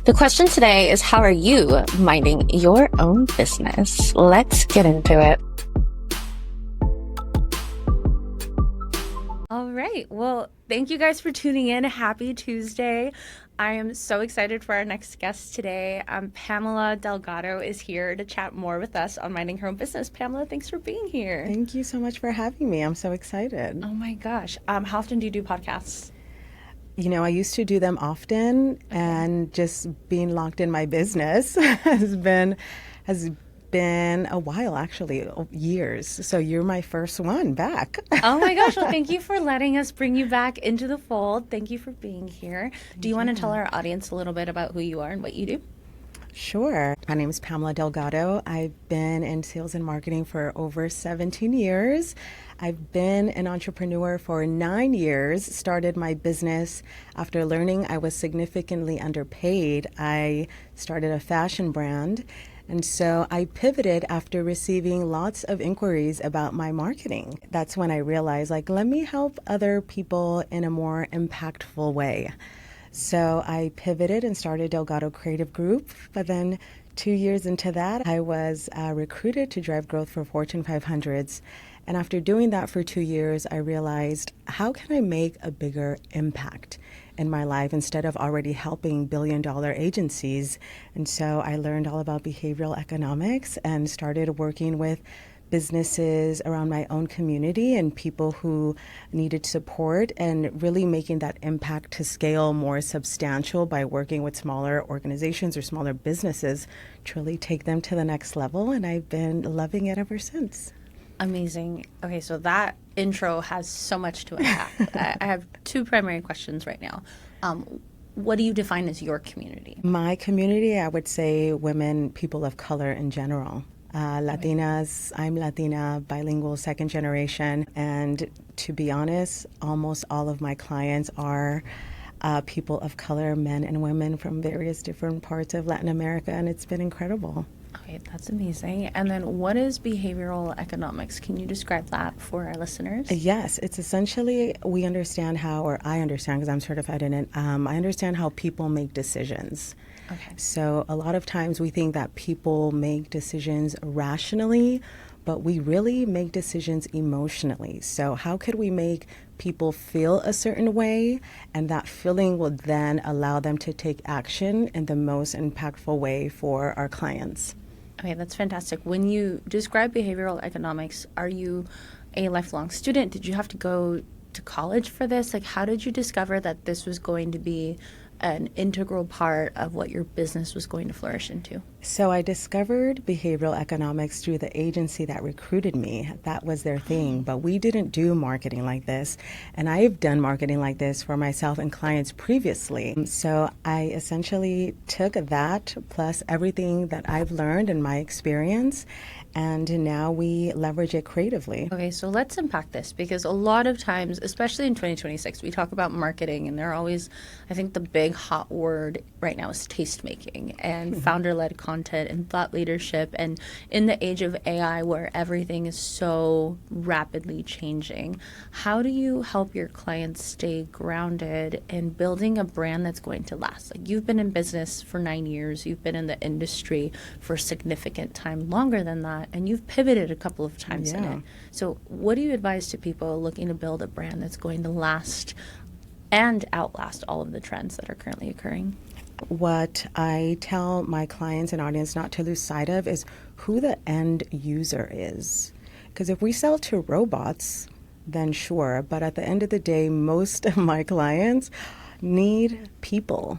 The question today is, how are you minding your own business? Let's get into it. All right. Well, thank you guys for tuning in. Happy Tuesday. I am so excited for our next guest today. Pamela Delgado is here to chat more with us on minding her own business. Pamela, thanks for being here. Thank you so much for having me. I'm so excited. Oh my gosh. How often do you do podcasts? You know, I used to do them often, and just being locked in my business has been a while, actually, years. So you're my first one back. Oh my gosh. Well, thank you for letting us bring you back into the fold. Thank you for being here. Do you want to tell our audience a little bit about who you are and what you do? Sure. My name is Pamela Delgado. I've been in sales and marketing for over 17 years. I've been an entrepreneur for 9 years, started my business after learning I was significantly underpaid. I started a fashion brand. And so I pivoted after receiving lots of inquiries about my marketing. That's when I realized, let me help other people in a more impactful way. So I pivoted and started Delgado Creative Group. But then 2 years into that, I was recruited to drive growth for Fortune 500s. And after doing that for 2 years, I realized, how can I make a bigger impact in my life instead of already helping billion-dollar agencies? And so I learned all about behavioral economics and started working with businesses around my own community and people who needed support, and really making that impact to scale more substantial by working with smaller organizations or smaller businesses to really take them to the next level. And I've been loving it ever since. Amazing. Okay, so that intro has so much to unpack. I have two primary questions right now. What do you define as your community? My community, I would say women, people of color in general. Latinas, I'm Latina, bilingual, second generation. And to be honest, almost all of my clients are people of color, men and women from various different parts of Latin America, and it's been incredible. Okay, that's amazing. And then what is behavioral economics? Can you describe that for our listeners? Yes, it's essentially, we understand how, or I understand because I'm certified in it, I understand how people make decisions. Okay. So a lot of times we think that people make decisions rationally, but we really make decisions emotionally. So how could we make people feel a certain way, and that feeling will then allow them to take action in the most impactful way for our clients? Okay, that's fantastic. When you describe behavioral economics, are you a lifelong student? Did you have to go to college for this? How did you discover that this was going to be an integral part of what your business was going to flourish into? So I discovered behavioral economics through the agency that recruited me. That was their thing, but we didn't do marketing like this. And I've done marketing like this for myself and clients previously. So I essentially took that plus everything that I've learned in my experience, and now we leverage it creatively. Okay, so let's unpack this, because a lot of times, especially in 2026, we talk about marketing, and they're always, I think the big hot word right now is taste-making and founder-led content and thought leadership. And in the age of AI, where everything is so rapidly changing, how do you help your clients stay grounded in building a brand that's going to last? You've been in business for 9 years, you've been in the industry for a significant time longer than that, and you've pivoted a couple of times in it. So what do you advise to people looking to build a brand that's going to last and outlast all of the trends that are currently occurring? What I tell my clients and audience not to lose sight of is who the end user is. Because if we sell to robots, then sure. But at the end of the day, most of my clients need people.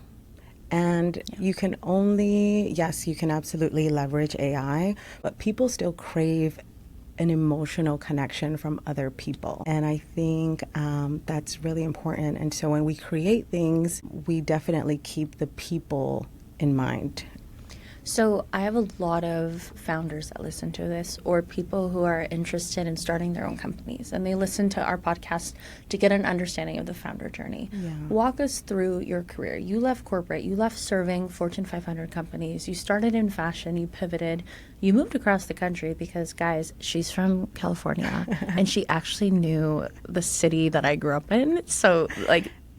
And you can only, yes, you can absolutely leverage AI, but people still crave an emotional connection from other people. And I think that's really important. And so when we create things, we definitely keep the people in mind. So I have a lot of founders that listen to this, or people who are interested in starting their own companies, and they listen to our podcast to get an understanding of the founder journey. Yeah. Walk us through your career. You left corporate, you left serving Fortune 500 companies, you started in fashion, you pivoted, you moved across the country because, guys, she's from California and she actually knew the city that I grew up in. So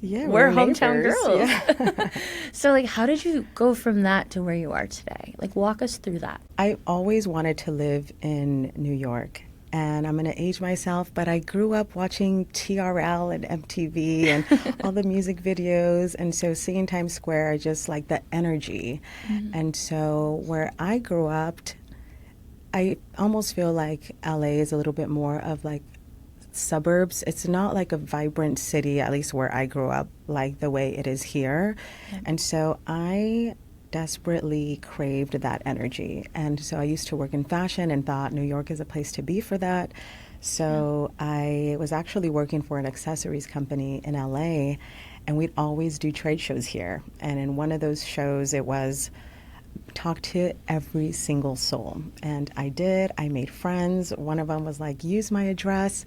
Yeah, we're we're hometown neighbors. girls. Yeah. So, like, how did you go from that to where you are today? Like, walk us through that. I always wanted to live in New York. And I'm going to age myself, but I grew up watching TRL and MTV and all the music videos. And so seeing Times Square, I just like the energy. And so where I grew up, I almost feel like LA is a little bit more of like suburbs. It's not like a vibrant city, at least where I grew up, like the way it is here. And so I desperately craved that energy. And so I used to work in fashion and thought New York is a place to be for that. So I was actually working for an accessories company in LA, and we'd always do trade shows here. And in one of those shows, it was talk to every single soul. And I did. I made friends. One of them was like, use my address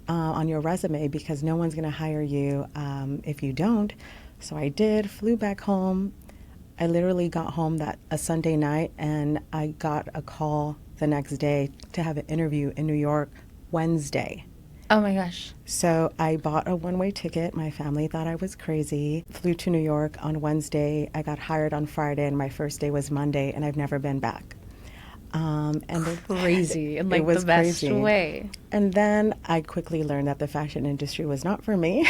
on your resume because no one's going to hire you if you don't. So I did, flew back home. I literally got home that a Sunday night, and I got a call the next day to have an interview in New York Wednesday. Oh my gosh. So I bought a one-way ticket. My family thought I was crazy. Flew to New York on Wednesday. I got hired on Friday, and my first day was Monday, and I've never been back. Crazy in like it was the best crazy. way. And then I quickly learned that the fashion industry was not for me.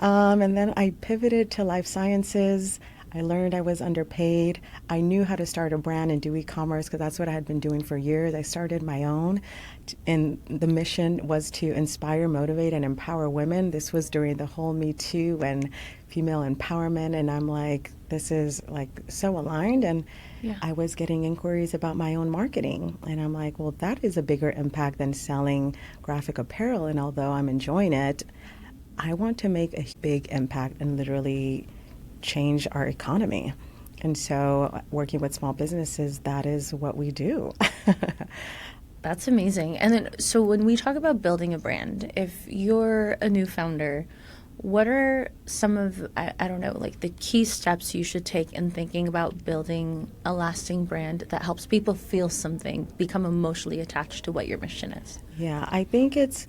And then I pivoted to life sciences. I learned I was underpaid. I knew how to start a brand and do e-commerce because that's what I had been doing for years. I started my own, and the mission was to inspire, motivate, and empower women. This was during the whole Me Too and female empowerment, and I'm like, this is like so aligned. And I was getting inquiries about my own marketing, and I'm like, well, that is a bigger impact than selling graphic apparel. And although I'm enjoying it, I want to make a big impact and literally change our economy. And so working with small businesses, that is what we do. That's amazing. And then, so when we talk about building a brand, if you're a new founder, what are some of, I don't know, like the key steps you should take in thinking about building a lasting brand that helps people feel something, become emotionally attached to what your mission is? Yeah, I think it's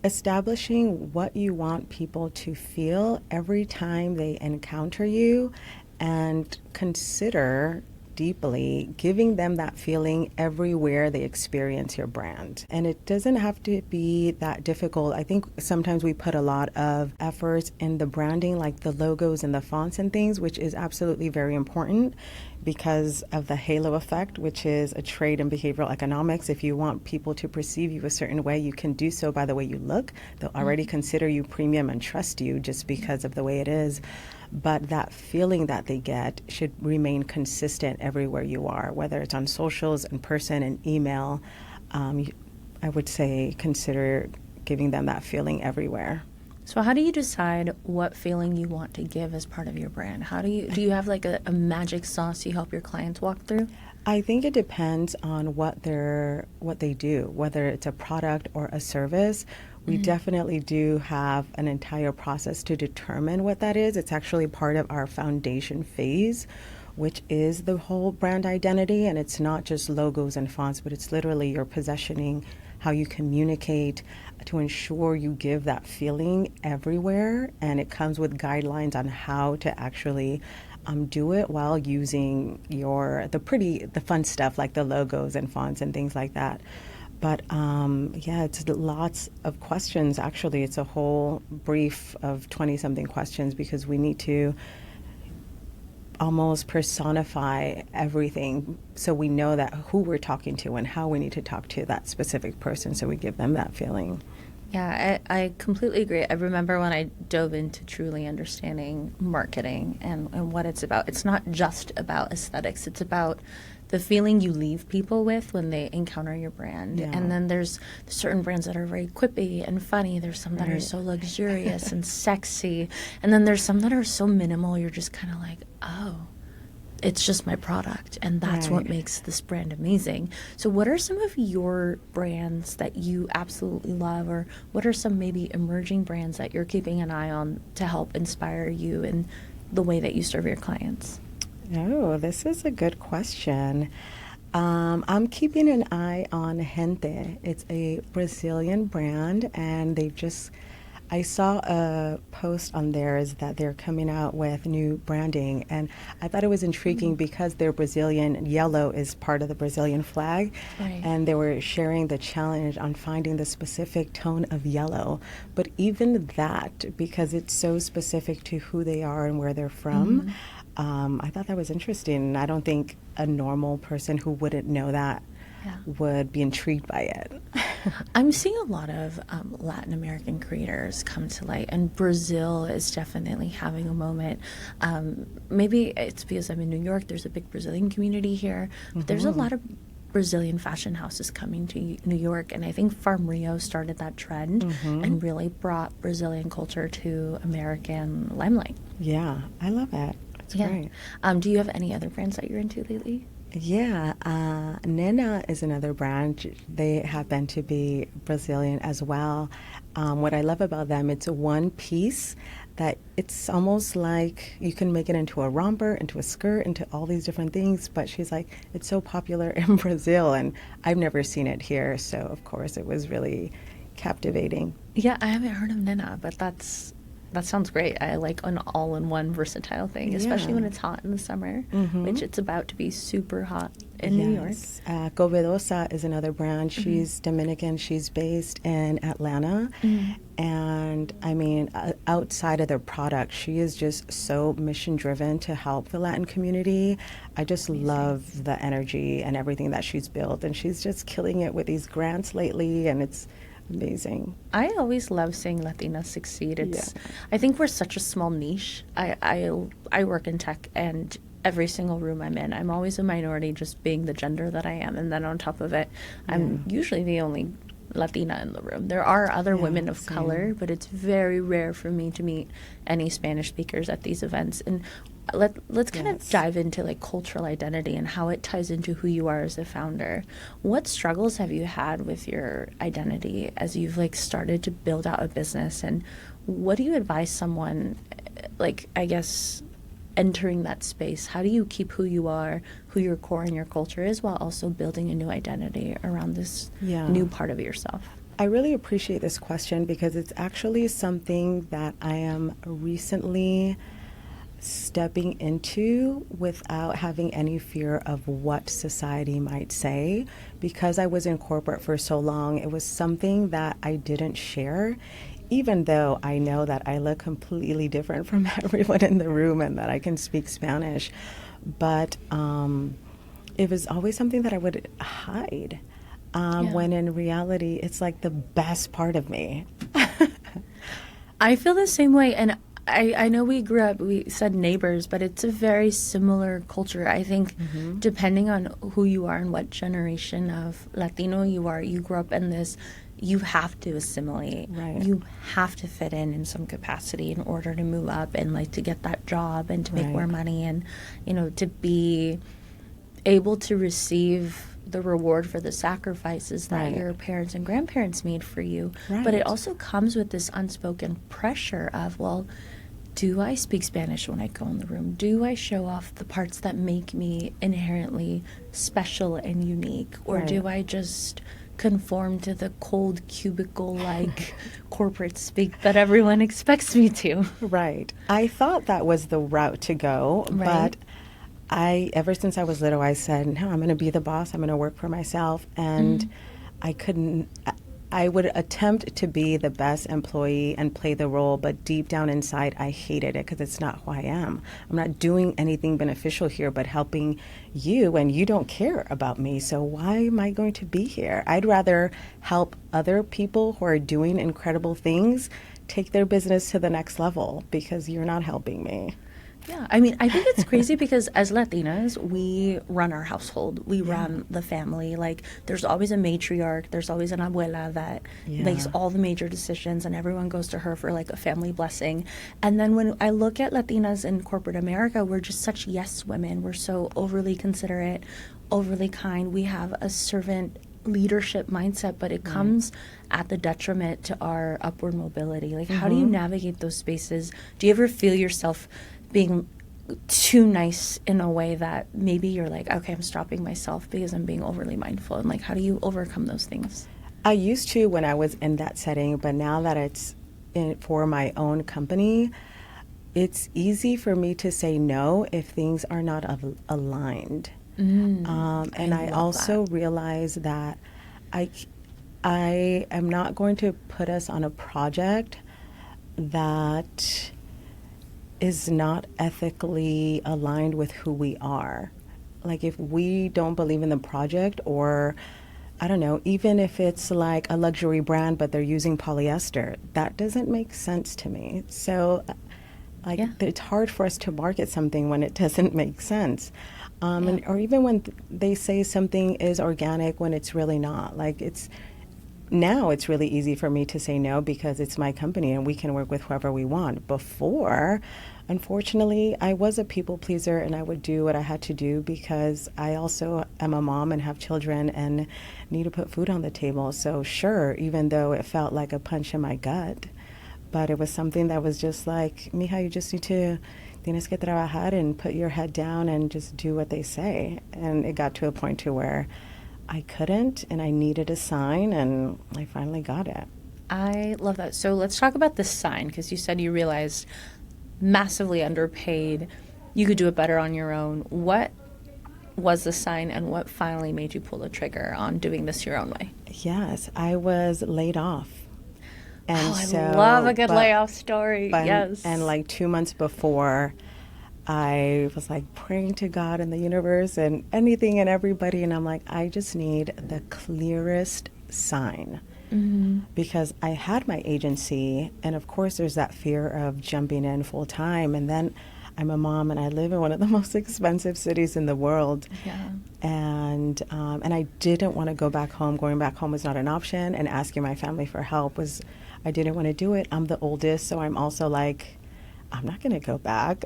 establishing what you want people to feel every time they encounter you, and consider deeply giving them that feeling everywhere they experience your brand. And it doesn't have to be that difficult. I think sometimes we put a lot of efforts in the branding, like the logos and the fonts and things, which is absolutely very important because of the halo effect, which is a trade in behavioral economics. If you want people to perceive you a certain way, you can do so by the way you look. They'll already consider you premium and trust you just because of the way it is. But that feeling that they get should remain consistent everywhere you are, whether it's on socials, in person, and email. I would say consider giving them that feeling everywhere. So how do you decide what feeling you want to give as part of your brand? How do you have like a magic sauce you help your clients walk through? I think it depends on what they do, whether it's a product or a service. We definitely do have an entire process to determine what that is. It's actually part of our foundation phase, which is the whole brand identity. And it's not just logos and fonts, but it's literally your positioning, how you communicate to ensure you give that feeling everywhere. And it comes with guidelines on how to actually do it while using the fun stuff like the logos and fonts and things like that. But it's lots of questions. Actually, it's a whole brief of 20-something questions because we need to almost personify everything so we know that who we're talking to and how we need to talk to that specific person so we give them that feeling. Yeah, I completely agree. I remember when I dove into truly understanding marketing and what it's about. It's not just about aesthetics. It's about the feeling you leave people with when they encounter your brand. Yeah. And then there's certain brands that are very quippy and funny. There's some that are so luxurious and sexy. And then there's some that are so minimal, you're just kind of like, oh, it's just my product. And that's what makes this brand amazing. So what are some of your brands that you absolutely love? Or what are some maybe emerging brands that you're keeping an eye on to help inspire you in the way that you serve your clients? Oh, this is a good question. I'm keeping an eye on Gente. It's a Brazilian brand, and they've just I saw a post on theirs that they're coming out with new branding, and I thought it was intriguing because they're Brazilian. Yellow is part of the Brazilian flag, Right. and they were sharing the challenge on finding the specific tone of yellow. But even that, because it's so specific to who they are and where they're from, I thought that was interesting. I don't think a normal person who wouldn't know that Yeah. would be intrigued by it. I'm seeing a lot of Latin American creators come to light, and Brazil is definitely having a moment. Maybe it's because I'm in New York, there's a big Brazilian community here, but there's a lot of Brazilian fashion houses coming to New York, and I think Farm Rio started that trend and really brought Brazilian culture to American limelight. Yeah, I love it. It's great. Do you have any other brands that you're into lately? Yeah, Nena is another brand. They happen to be Brazilian as well. What I love about them, it's a one piece that it's almost like you can make it into a romper, into a skirt, into all these different things. But she's like, it's so popular in Brazil, and I've never seen it here. So, of course, it was really captivating. Yeah, I haven't heard of Nina, but that sounds great. I like an all-in-one versatile thing, especially when it's hot in the summer, which it's about to be super hot in New York. Govedosa is another brand. She's Dominican. She's based in Atlanta. And I mean, outside of their product, she is just so mission driven to help the Latin community. I just love the energy and everything that she's built. And she's just killing it with these grants lately. And it's amazing. I always love seeing Latinas succeed. I think we're such a small niche. I work in tech, and every single room I'm in, I'm always a minority, just being the gender that I am. And then on top of it, I'm usually the only Latina in the room. There are other women of color, but it's very rare for me to meet any Spanish speakers at these events. And let's kind of dive into like cultural identity and how it ties into who you are as a founder. What struggles have you had with your identity as you've like started to build out a business, and what do you advise someone, like, I guess, entering that space? How do you keep who you are, who your core and your culture is, while also building a new identity around this new part of yourself? I really appreciate this question because it's actually something that I am recently stepping into without having any fear of what society might say. Because I was in corporate for so long, it was something that I didn't share, even though I know that I look completely different from everyone in the room and that I can speak Spanish. But it was always something that I would hide, when in reality, it's like the best part of me. I feel the same way, and I know we grew up, we said neighbors, but it's a very similar culture. I think depending on who you are and what generation of Latino you are, you grew up in this, you have to assimilate. Right. You have to fit in some capacity in order to move up and like to get that job and to make more money and, you know, to be able to receive the reward for the sacrifices that your parents and grandparents made for you. But it also comes with this unspoken pressure of, well, do I speak Spanish when I go in the room? Do I show off the parts that make me inherently special and unique? Or do I just conform to the cold cubicle-like corporate speak that everyone expects me to? Right. I thought that was the route to go, but ever since I was little, I said, no, I'm going to be the boss. I'm going to work for myself. And I would attempt to be the best employee and play the role, but deep down inside, I hated it because it's not who I am. I'm not doing anything beneficial here but helping you, and you don't care about me. So why am I going to be here? I'd rather help other people who are doing incredible things take their business to the next level because you're not helping me. Yeah, I mean, I think it's crazy because as Latinas, we run our household. We run the family. Like, there's always a matriarch. There's always an abuela that makes all the major decisions, and everyone goes to her for, like, a family blessing. And then when I look at Latinas in corporate America, we're just such yes women. We're so overly considerate, overly kind. We have a servant leadership mindset, but it comes at the detriment to our upward mobility. Like, how do you navigate those spaces? Do you ever feel yourself being too nice in a way that maybe you're like, okay, I'm stopping myself because I'm being overly mindful? And like, how do you overcome those things? I used to when I was in that setting, but now that it's for my own company, it's easy for me to say no if things are not aligned. And I love also realize that I, I am not going to put us on a project that is not ethically aligned with who we are. Like if we don't believe in the project, or I don't know, even if it's like a luxury brand but they're using polyester, that doesn't make sense to me. So like Yeah. it's hard for us to market something when it doesn't make sense. Yeah. Or even when they say something is organic when it's really not. Like now it's really easy for me to say no because it's my company and we can work with whoever we want. Before, unfortunately, I was a people pleaser and I would do what I had to do because I also am a mom and have children and need to put food on the table. So sure, even though it felt like a punch in my gut, but it was something that was just like, mija, you just need to, tienes que trabajar and put your head down and just do what they say. And it got to a point to where I couldn't, and I needed a sign, and I finally got it. I love that. So let's talk about this sign, because you said you realized massively underpaid. You could do it better on your own. What was the sign, and what finally made you pull the trigger on doing this your own way? Yes, I was laid off. And I love a good layoff story. Yes. And like 2 months before, I was like praying to God and the universe and anything and everybody. And I'm like, I just need the clearest sign. Because I had my agency. And of course, there's that fear of jumping in full time. And then I'm a mom and I live in one of the most expensive cities in the world. Yeah. And I didn't want to go back home. Going back home was not an option. And asking my family for help was, I didn't want to do it. I'm the oldest. So I'm also like, I'm not going to go back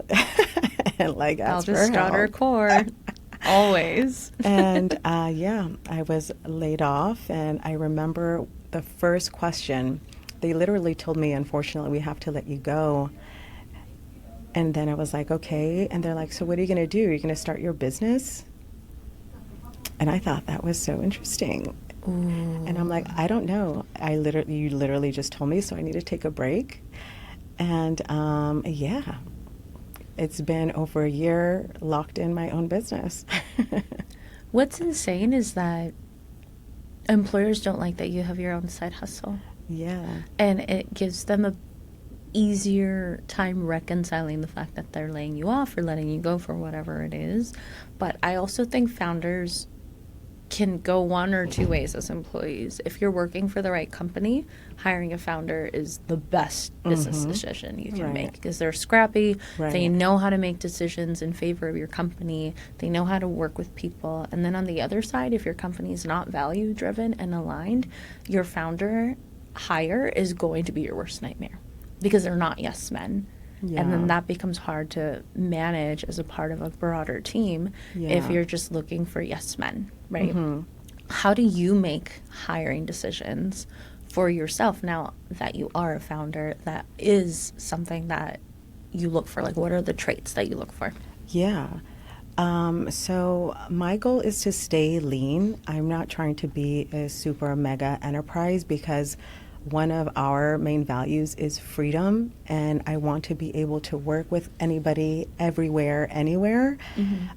and like ask for help. Eldest daughter core, always. And yeah, I was laid off. And I remember the first question, they literally told me, unfortunately, we have to let you go. And then I was like, okay. And they're like, so what are you going to do? Are you going to start your business? And I thought that was so interesting. Ooh. And I'm like, I don't know. You literally just told me, so I need to take a break. And yeah, it's been over a year locked in my own business. What's insane is that employers don't like that you have your own side hustle. Yeah. And it gives them a easier time reconciling the fact that they're laying you off or letting you go for whatever it is. But I also think founders can go one or two ways as employees. If you're working for the right company, hiring a founder is the best business decision you can make, because they're scrappy. Right. They know how to make decisions in favor of your company. They know how to work with people. And then on the other side, if your company is not value driven and aligned, your founder hire is going to be your worst nightmare, because they're not yes men. Yeah. And then that becomes hard to manage as a part of a broader team if you're just looking for yes men, right? How do you make hiring decisions for yourself now that you are a founder? That is something that you look for. Like, what are the traits that you look for? Yeah. So my goal is to stay lean. I'm not trying to be a super mega enterprise, because one of our main values is freedom, and I want to be able to work with anybody, everywhere, anywhere.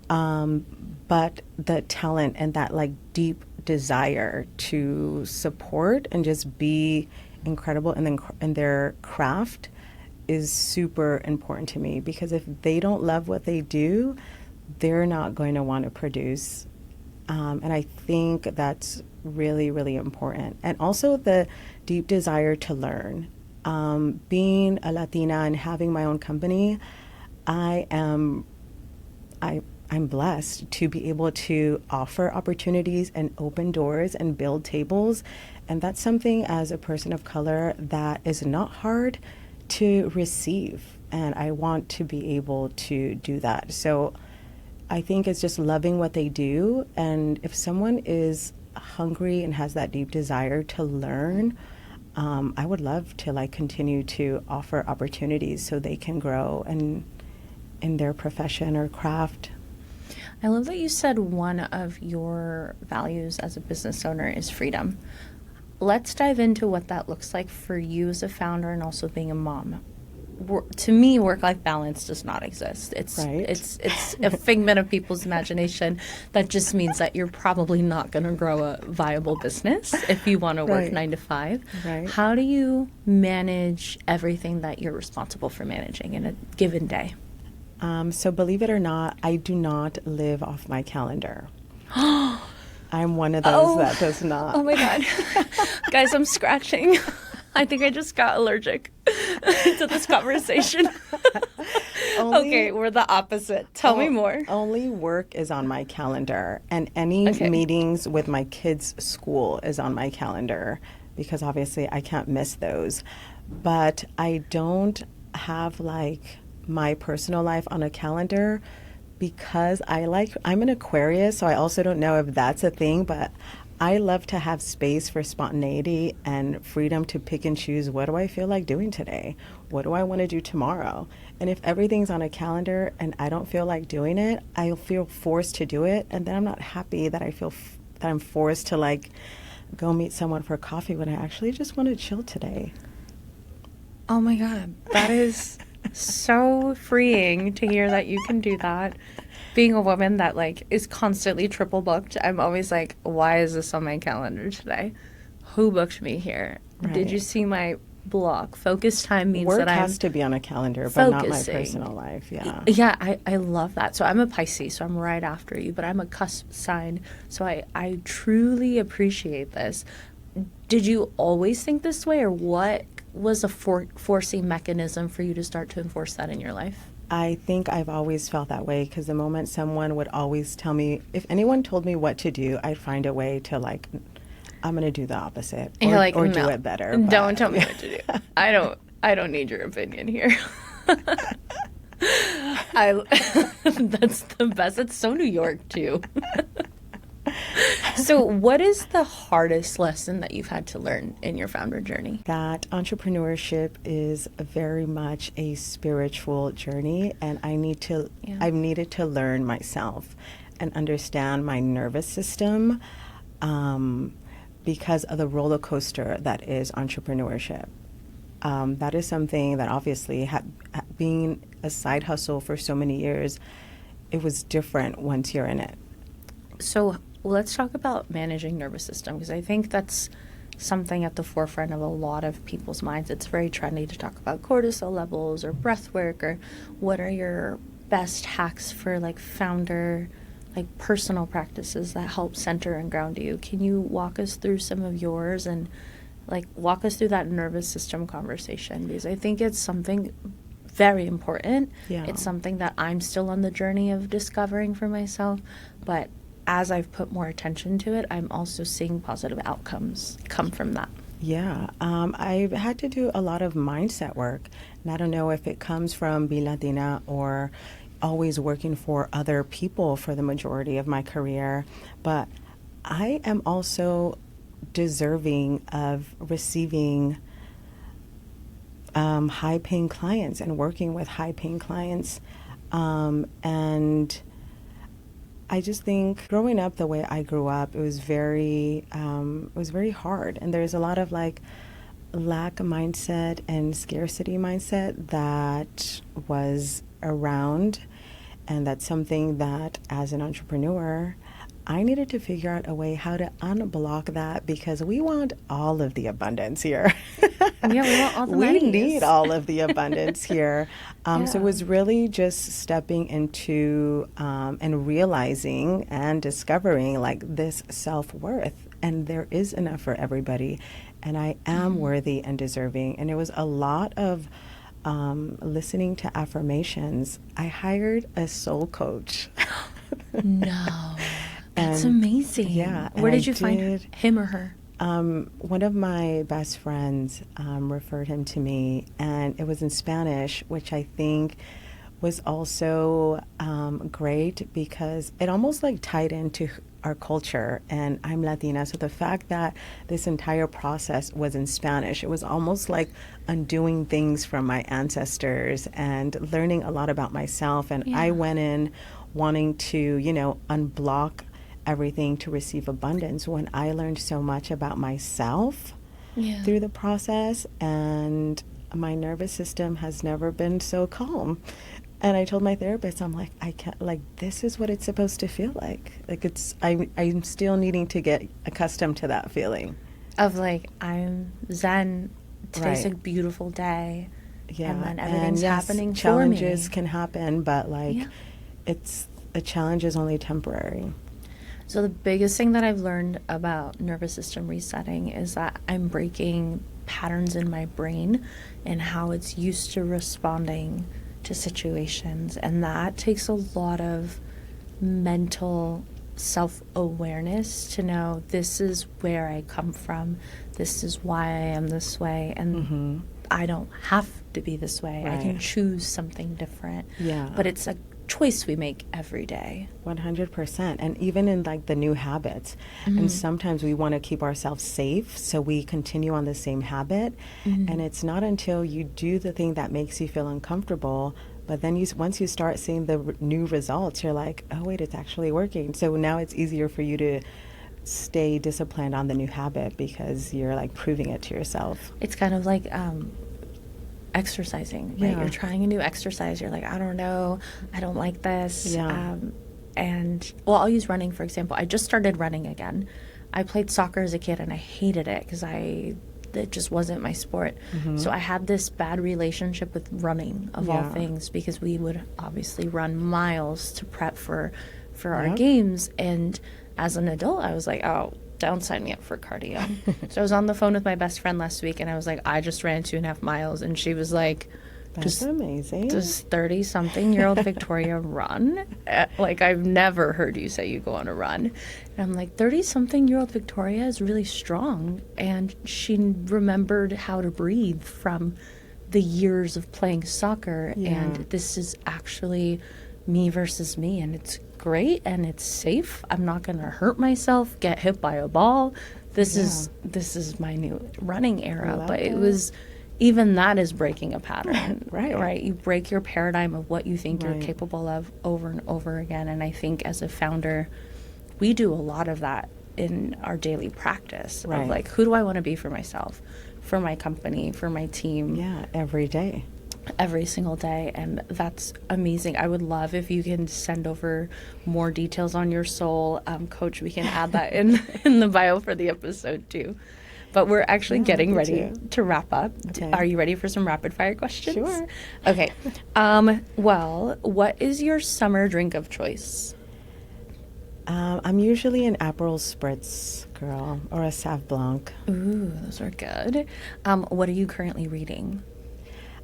But the talent and that like deep desire to support and just be incredible in their craft is super important to me, because if they don't love what they do, they're not going to want to produce. And I think that's really, really important. And also the deep desire to learn. Being a Latina and having my own company, I'm blessed to be able to offer opportunities and open doors and build tables. And that's something, as a person of color, that is not hard to receive. And I want to be able to do that. So I think it's just loving what they do. And if someone is hungry and has that deep desire to learn, I would love to like continue to offer opportunities so they can grow in their profession or craft. I love that you said one of your values as a business owner is freedom. let's dive into what that looks like for you as a founder and also being a mom. To me, work-life balance does not exist. It's Right. it's a figment of people's imagination. That just means that you're probably not going to grow a viable business if you want to work Right. 9 to 5. Right. How do you manage everything that you're responsible for managing in a given day? So believe it or not, I do not live off my calendar. I'm one of those that does not. Oh my God. Guys, I'm scratching. I think I just got allergic to this conversation. Okay, we're the opposite. Tell me more. Only work is on my calendar, and any Okay. meetings with my kids' school is on my calendar because obviously I can't miss those. But I don't have like my personal life on a calendar because I'm an Aquarius, so I also don't know if that's a thing, but I love to have space for spontaneity and freedom to pick and choose what do I feel like doing today? What do I want to do tomorrow? And if everything's on a calendar and I don't feel like doing it, I feel forced to do it. And then I'm not happy that that I'm forced to like go meet someone for coffee when I actually just want to chill today. Oh my God. That is so freeing to hear that you can do that. Being a woman that like is constantly triple booked, I'm always like, why is this on my calendar today? Who booked me here? Right. Did you see my block? Focus time means Work that I'm has to be on a calendar, but not my focusing. personal life. Yeah. Yeah, I love that. So I'm a Pisces, so I'm right after you, but I'm a cusp sign. So I truly appreciate this. Did you always think this way, or what was a forcing mechanism for you to start to enforce that in your life? I think I've always felt that way because the moment someone would always tell me, if anyone told me what to do, I'd find a way to like, I'm going to do the opposite And you're like, or no, do it better. Don't tell me what to do. I don't need your opinion here. That's the best. It's so New York too. So what is the hardest lesson that you've had to learn in your founder journey? That entrepreneurship is very much a spiritual journey, and I've needed to learn myself and understand my nervous system because of the roller coaster that is entrepreneurship. That is something that obviously being a side hustle for so many years, it was different once you're in it. So let's talk about managing nervous system, because I think that's something at the forefront of a lot of people's minds. It's very trendy to talk about cortisol levels or breath work, or what are your best hacks for like founder, like personal practices that help center and ground you. Can you walk us through some of yours and like walk us through that nervous system conversation? Because I think it's something very important. Yeah. It's something that I'm still on the journey of discovering for myself, but as I've put more attention to it, I'm also seeing positive outcomes come from that. Yeah, I've had to do a lot of mindset work, and I don't know if it comes from being Latina or always working for other people for the majority of my career, but I am also deserving of receiving high-paying clients and working with high-paying clients, and I just think growing up the way I grew up, it was very hard. And there's a lot of like lack mindset and scarcity mindset that was around. And that's something that as an entrepreneur, I needed to figure out a way how to unblock that because we want all of the abundance here. Yeah, we want all the We monies. need all of the abundance here. So it was really just stepping into and realizing and discovering like this self-worth. And there is enough for everybody. And I am worthy and deserving. And it was a lot of listening to affirmations. I hired a soul coach. No. That's And, amazing. yeah, Where and did you find him or her? One of my best friends referred him to me, and it was in Spanish, which I think was also great because it almost like tied into our culture, and I'm Latina, so the fact that this entire process was in Spanish, it was almost like undoing things from my ancestors and learning a lot about myself, and I went in wanting to, unblock everything to receive abundance, when I learned so much about myself through the process, and my nervous system has never been so calm. And I told my therapist, I'm like, I can't, like, this is what it's supposed to feel like. Like, I'm still needing to get accustomed to that feeling. Of like, I'm zen, today's Right. a beautiful day. Yeah. And then everything's yes, happening for challenges me. can happen, but like, Yeah. it's, a challenge is only temporary. So the biggest thing that I've learned about nervous system resetting is that I'm breaking patterns in my brain and how it's used to responding to situations. And that takes a lot of mental self-awareness to know this is where I come from. This is why I am this way. And I don't have to be this way. I can Right. choose something different. Yeah. But it's a choice we make every day. 100%. And even in like the new habits, and sometimes we want to keep ourselves safe, so we continue on the same habit. And it's not until you do the thing that makes you feel uncomfortable, but then once you start seeing the new results, you're like, oh wait, it's actually working. So now it's easier for you to stay disciplined on the new habit because you're like proving it to yourself. It's kind of like exercising, right? Yeah. You're trying a new exercise. You're like, I don't know. I don't like this. Yeah. And, well, I'll use running, for example. I just started running again. I played soccer as a kid, and I hated it because it just wasn't my sport. So I had this bad relationship with running, of all Yeah. things, because we would obviously run miles to prep for our Yep. games. And as an adult, I was like, oh, don't sign me up for cardio. So I was on the phone with my best friend last week, and I was like, I just ran 2.5 miles. And she was like, That's amazing. does 30-something-year-old Victoria run? Like, I've never heard you say you go on a run. And I'm like, 30-something-year-old Victoria is really strong. And she remembered how to breathe from the years of playing soccer. Yeah. And this is actually me versus me. And it's great and it's safe. I'm not going to hurt myself, get hit by a ball. This is my new running era. love But it that. was... Even that is breaking a pattern, Right. You break your paradigm of what you think you're Right. capable of over and over again. And I think as a founder, we do a lot of that in our daily practice Right. of like, who do I want to be for myself, for my company, for my team, Yeah, every day. every single day. And that's amazing. I would love if you can send over more details on your soul. Coach, we can add that in the bio for the episode too. But we're actually getting me ready too. to wrap up. Okay. Are you ready for some rapid fire questions? Sure. Okay. Well, what is your summer drink of choice? I'm usually an Aperol Spritz girl or a Sauv Blanc. Ooh, those are good. What are you currently reading?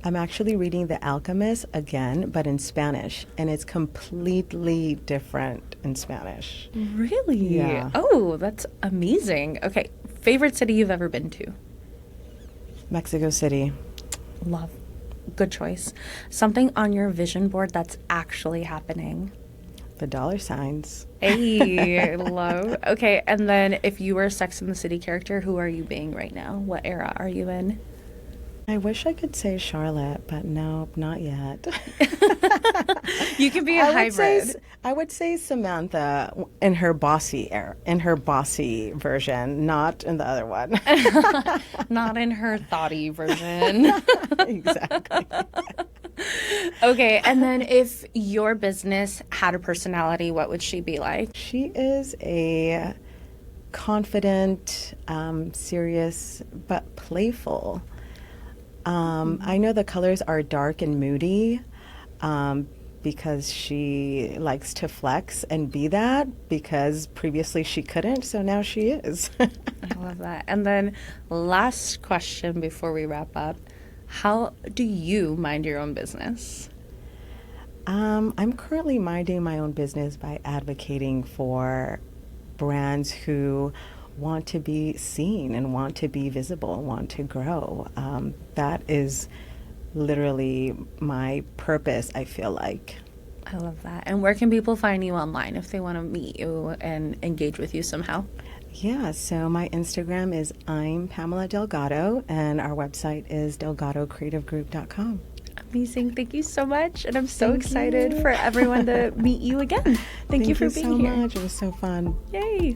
I'm actually reading The Alchemist again, but in Spanish, and it's completely different in Spanish. Really? Yeah. Oh, that's amazing. Okay. Favorite city you've ever been to? Mexico City. Love. Good choice. Something on your vision board that's actually happening. The dollar signs. Hey, love. Okay, and then if you were a Sex and the City character, who are you being right now? What era are you in? I wish I could say Charlotte, but no, not yet. You can be a hybrid. I would say Samantha in her bossy era, in her bossy version, not in the other one. Not in her thoughty version. Exactly. Okay, and then if your business had a personality, what would she be like? She is a confident, serious, but playful. I know the colors are dark and moody because she likes to flex and be that, because previously she couldn't, so now she is. I love that. And then last question before we wrap up. How do you mind your own business? I'm currently minding my own business by advocating for brands who want to be seen and want to be visible, want to grow. That is literally my purpose, I feel like. I love that. And where can people find you online if they want to meet you and engage with you somehow? Yeah, so my Instagram is I'm Pamela Delgado, and our website is delgadocreativegroup.com. Amazing. Thank you so much. And I'm so Thank excited you. for everyone to meet you again. Thank you for being so here. much. It was so fun. Yay.